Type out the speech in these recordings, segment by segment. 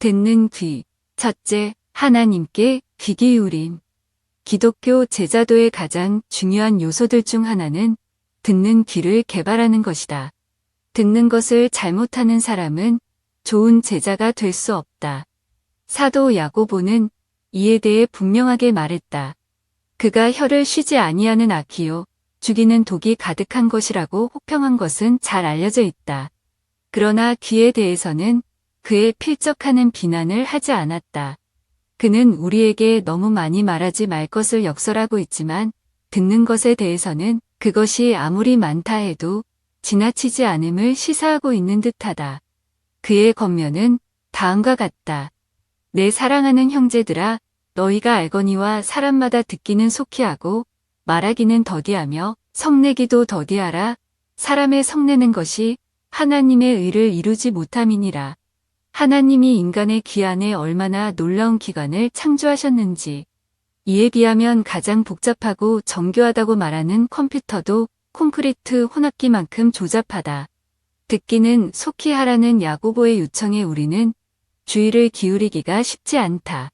듣는 귀. 첫째, 하나님께 귀 기울임. 기독교 제자도의 가장 중요한 요소들 중 하나는 듣는 귀를 개발하는 것이다. 듣는 것을 잘못하는 사람은 좋은 제자가 될 수 없다. 사도 야고보는 이에 대해 분명하게 말했다. 그가 혀를 쉬지 아니하는 악이요 죽이는 독이 가득한 것이라고 혹평한 것은 잘 알려져 있다. 그러나 귀에 대해서는 그의 필적하는 비난을 하지 않았다. 그는 우리에게 너무 많이 말하지 말 것을 역설하고 있지만 듣는 것에 대해서는 그것이 아무리 많다 해도 지나치지 않음을 시사하고 있는 듯하다. 그의 겉면은 다음과 같다. 내 사랑하는 형제들아, 너희가 알거니와 사람마다 듣기는 속히 하고 말하기는 더디하며 성내기도 더디하라. 사람의 성내는 것이 하나님의 의를 이루지 못함이니라. 하나님이 인간의 귀 안에 얼마나 놀라운 기관을 창조하셨는지. 이에 비하면 가장 복잡하고 정교하다고 말하는 컴퓨터도 콘크리트 혼합기만큼 조잡하다. 듣기는 속히 하라는 야고보의 요청에 우리는 주의를 기울이기가 쉽지 않다.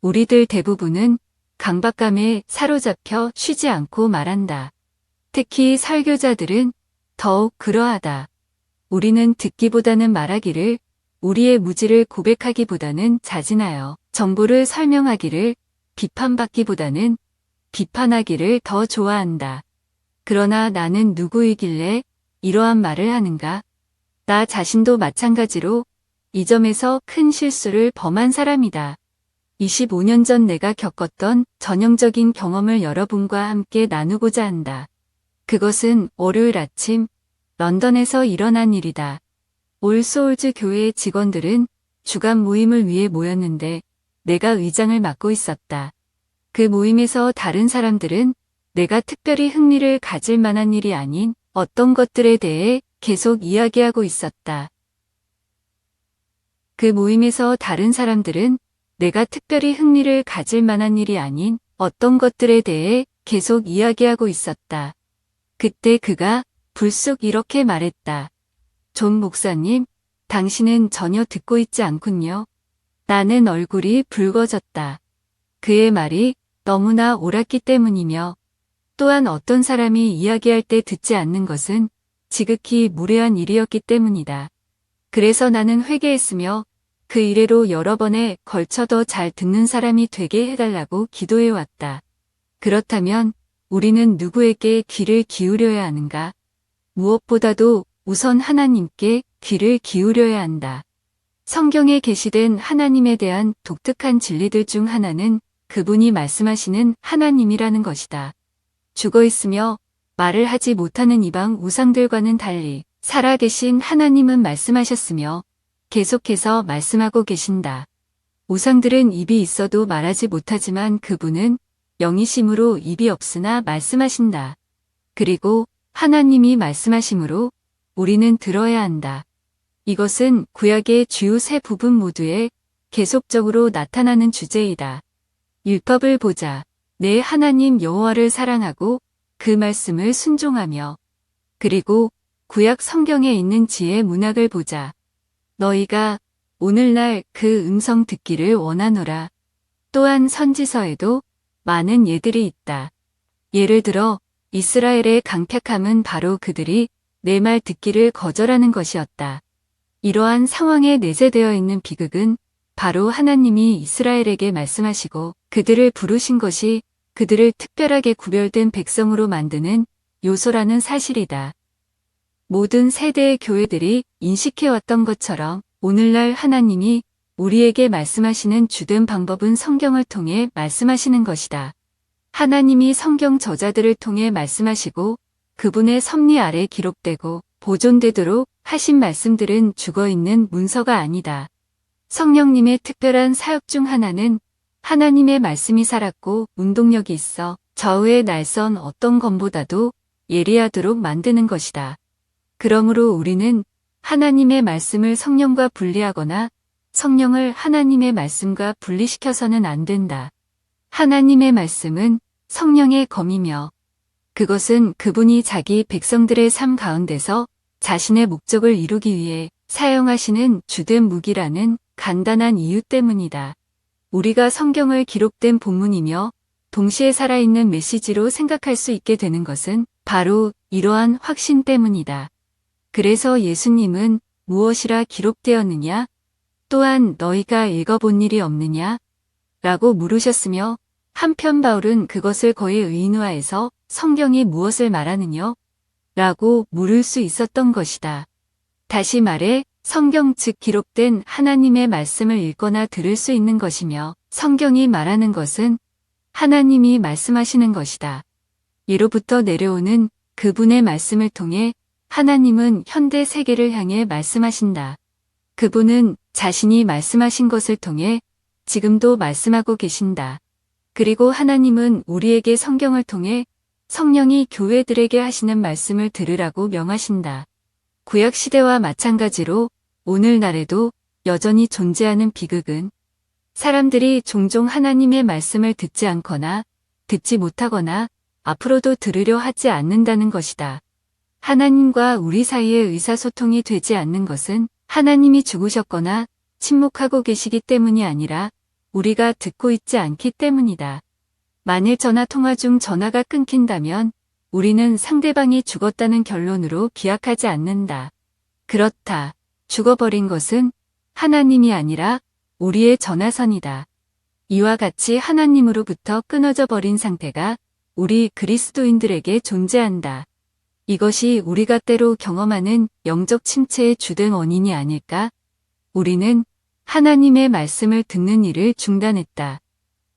우리들 대부분은 강박감에 사로잡혀 쉬지 않고 말한다. 특히 설교자들은 더욱 그러하다. 우리는 듣기보다는 말하기를, 우리의 무지를 고백하기보다는 자진하여 정보를 설명하기를, 비판받기보다는 비판하기를 더 좋아한다. 그러나 나는 누구이길래 이러한 말을 하는가? 나 자신도 마찬가지로 이 점에서 큰 실수를 범한 사람이다. 25년 전 내가 겪었던 전형적인 경험을 여러분과 함께 나누고자 한다. 그것은 월요일 아침 런던에서 일어난 일이다. 올 소울즈 교회의 직원들은 주간 모임을 위해 모였는데 내가 의장을 맡고 있었다. 그 모임에서 다른 사람들은 내가 특별히 흥미를 가질 만한 일이 아닌 어떤 것들에 대해 계속 이야기하고 있었다. 그 모임에서 다른 사람들은 내가 특별히 흥미를 가질 만한 일이 아닌 어떤 것들에 대해 계속 이야기하고 있었다. 그때 그가 불쑥 이렇게 말했다. 존 목사님, 당신은 전혀 듣고 있지 않군요. 나는 얼굴이 붉어졌다. 그의 말이 너무나 옳았기 때문이며 또한 어떤 사람이 이야기할 때 듣지 않는 것은 지극히 무례한 일이었기 때문이다. 그래서 나는 회개했으며 그 이래로 여러 번에 걸쳐 더 잘 듣는 사람이 되게 해달라고 기도해왔다. 그렇다면 우리는 누구에게 귀를 기울여야 하는가? 무엇보다도 우선 하나님께 귀를 기울여야 한다. 성경에 게시된 하나님에 대한 독특한 진리들 중 하나는 그분이 말씀하시는 하나님이라는 것이다. 죽어있으며 말을 하지 못하는 이방 우상들과는 달리 살아계신 하나님은 말씀하셨으며 계속해서 말씀하고 계신다. 우상들은 입이 있어도 말하지 못하지만 그분은 영이심으로 입이 없으나 말씀하신다. 그리고 하나님이 말씀하심으로 우리는 들어야 한다. 이것은 구약의 주요 세 부분 모두에 계속적으로 나타나는 주제이다. 율법을 보자. 내 하나님 여호와를 사랑하고 그 말씀을 순종하며. 그리고 구약 성경에 있는 지혜 문학을 보자. 너희가 오늘날 그 음성 듣기를 원하노라. 또한 선지서에도 많은 예들이 있다. 예를 들어 이스라엘의 강팍함은 바로 그들이 내 말 듣기를 거절하는 것이었다. 이러한 상황에 내재되어 있는 비극은 바로 하나님이 이스라엘에게 말씀하시고 그들을 부르신 것이 그들을 특별하게 구별된 백성으로 만드는 요소라는 사실이다. 모든 세대의 교회들이 인식해왔던 것처럼 오늘날 하나님이 우리에게 말씀하시는 주된 방법은 성경을 통해 말씀하시는 것이다. 하나님이 성경 저자들을 통해 말씀하시고 그분의 섭리 아래 기록되고 보존되도록 하신 말씀들은 죽어있는 문서가 아니다. 성령님의 특별한 사역 중 하나는 하나님의 말씀이 살았고 운동력이 있어 저우의 날선 어떤 것보다도 예리하도록 만드는 것이다. 그러므로 우리는 하나님의 말씀을 성령과 분리하거나 성령을 하나님의 말씀과 분리시켜서는 안 된다. 하나님의 말씀은 성령의 검이며 그것은 그분이 자기 백성들의 삶 가운데서 자신의 목적을 이루기 위해 사용하시는 주된 무기라는 간단한 이유 때문이다. 우리가 성경을 기록된 본문이며 동시에 살아있는 메시지로 생각할 수 있게 되는 것은 바로 이러한 확신 때문이다. 그래서 예수님은 무엇이라 기록되었느냐? 또한 너희가 읽어본 일이 없느냐? 라고 물으셨으며 한편 바울은 그것을 거의 의인화해서 성경이 무엇을 말하느냐? 라고 물을 수 있었던 것이다. 다시 말해 성경 즉 기록된 하나님의 말씀을 읽거나 들을 수 있는 것이며 성경이 말하는 것은 하나님이 말씀하시는 것이다. 예로부터 내려오는 그분의 말씀을 통해 하나님은 현대 세계를 향해 말씀하신다. 그분은 자신이 말씀하신 것을 통해 지금도 말씀하고 계신다. 그리고 하나님은 우리에게 성경을 통해 성령이 교회들에게 하시는 말씀을 들으라고 명하신다. 구약시대와 마찬가지로 오늘날에도 여전히 존재하는 비극은 사람들이 종종 하나님의 말씀을 듣지 않거나 듣지 못하거나 앞으로도 들으려 하지 않는다는 것이다. 하나님과 우리 사이의 의사소통이 되지 않는 것은 하나님이 죽으셨거나 침묵하고 계시기 때문이 아니라 우리가 듣고 있지 않기 때문이다. 만일 전화 통화 중 전화가 끊긴다면 우리는 상대방이 죽었다는 결론으로 기약하지 않는다. 그렇다. 죽어버린 것은 하나님이 아니라 우리의 전화선이다. 이와 같이 하나님으로부터 끊어져 버린 상태가 우리 그리스도인들에게 존재한다. 이것이 우리가 때로 경험하는 영적 침체의 주된 원인이 아닐까? 우리는 하나님의 말씀을 듣는 일을 중단했다.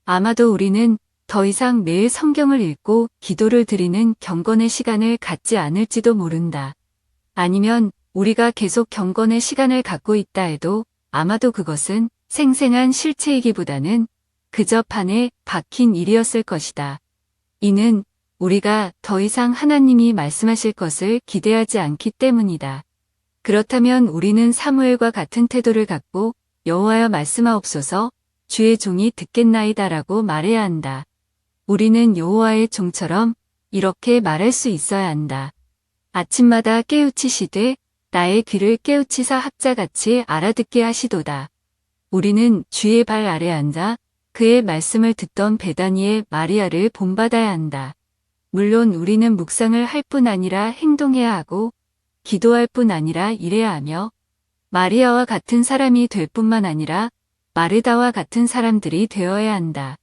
아마도 우리는 더 이상 매일 성경을 읽고 기도를 드리는 경건의 시간을 갖지 않을지도 모른다. 아니면 우리가 계속 경건의 시간을 갖고 있다 해도 아마도 그것은 생생한 실체이기보다는 그저 판에 박힌 일이었을 것이다. 이는 우리가 더 이상 하나님이 말씀하실 것을 기대하지 않기 때문이다. 그렇다면 우리는 사무엘과 같은 태도를 갖고 여호와여 말씀하옵소서 주의 종이 듣겠나이다라고 말해야 한다. 우리는 여호와의 종처럼 이렇게 말할 수 있어야 한다. 아침마다 깨우치시되 나의 귀를 깨우치사 학자같이 알아듣게 하시도다. 우리는 주의 발 아래 앉아 그의 말씀을 듣던 베다니의 마리아를 본받아야 한다. 물론 우리는 묵상을 할 뿐 아니라 행동해야 하고 기도할 뿐 아니라 일해야 하며 마리아와 같은 사람이 될 뿐만 아니라 마르다와 같은 사람들이 되어야 한다.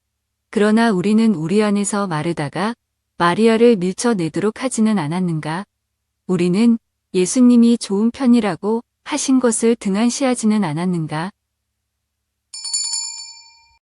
그러나 우리는 우리 안에서 마르다가 마리아를 밀쳐내도록 하지는 않았는가? 우리는 예수님이 좋은 편이라고 하신 것을 등한시하지는 않았는가?